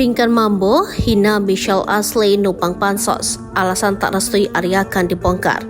Pinkan Mambo hina Michelle Asley numpang pansos, alasan tak restui Aryakan dibongkar.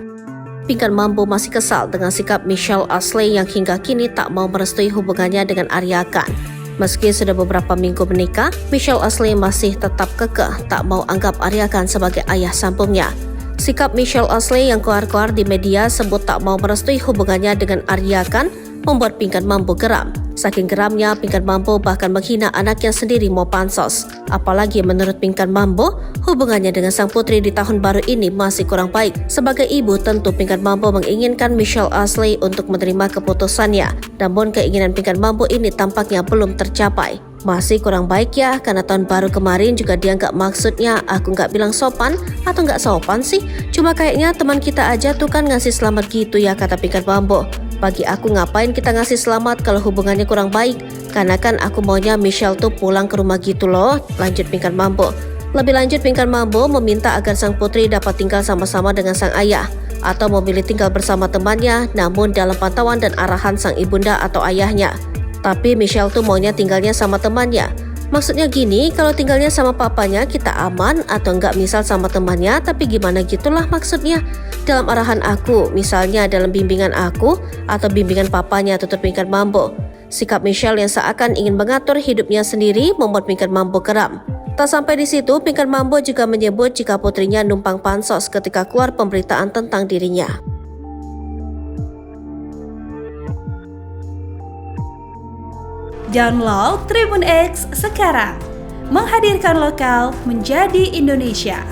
Pinkan Mambo masih kesal dengan sikap Michelle Asley yang hingga kini tak mau merestui hubungannya dengan Aryakan. Meski sudah beberapa minggu menikah, Michelle Asley masih tetap kekeh tak mau anggap Aryakan sebagai ayah sambungnya. Sikap Michelle Asley yang keluar-keluar di media sebut tak mau merestui hubungannya dengan Aryakan membuat Pinkan Mambo geram. Saking geramnya, Pinkan Mambo bahkan menghina anaknya sendiri mau pansos. Apalagi menurut Pinkan Mambo, hubungannya dengan sang putri di tahun baru ini masih kurang baik. Sebagai ibu, tentu Pinkan Mambo menginginkan Michelle Asley untuk menerima keputusannya. Namun keinginan Pinkan Mambo ini tampaknya belum tercapai. Masih kurang baik ya, karena tahun baru kemarin juga dia nggak maksudnya aku nggak bilang sopan atau nggak sopan sih. Cuma kayaknya teman kita aja tuh kan ngasih selamat gitu ya, kata Pinkan Mambo. Bagi aku ngapain kita ngasih selamat kalau hubungannya kurang baik? Karena kan aku maunya Michelle tuh pulang ke rumah gitu loh, lanjut Pinkan Mambo. Lebih lanjut, Pinkan Mambo meminta agar sang putri dapat tinggal sama-sama dengan sang ayah atau memilih tinggal bersama temannya namun dalam pantauan dan arahan sang ibunda atau ayahnya. Tapi Michelle tuh maunya tinggalnya sama temannya. Maksudnya gini, kalau tinggalnya sama papanya kita aman atau enggak misal sama temannya, tapi gimana gitulah maksudnya. Dalam arahan aku, misalnya dalam bimbingan aku atau bimbingan papanya, tutup Pinkan Mambo. Sikap Michelle yang seakan ingin mengatur hidupnya sendiri membuat Pinkan Mambo geram. Tak sampai di situ, Pinkan Mambo juga menyebut jika putrinya numpang pansos ketika keluar pemberitaan tentang dirinya. Download Tribun X sekarang, menghadirkan lokal menjadi Indonesia.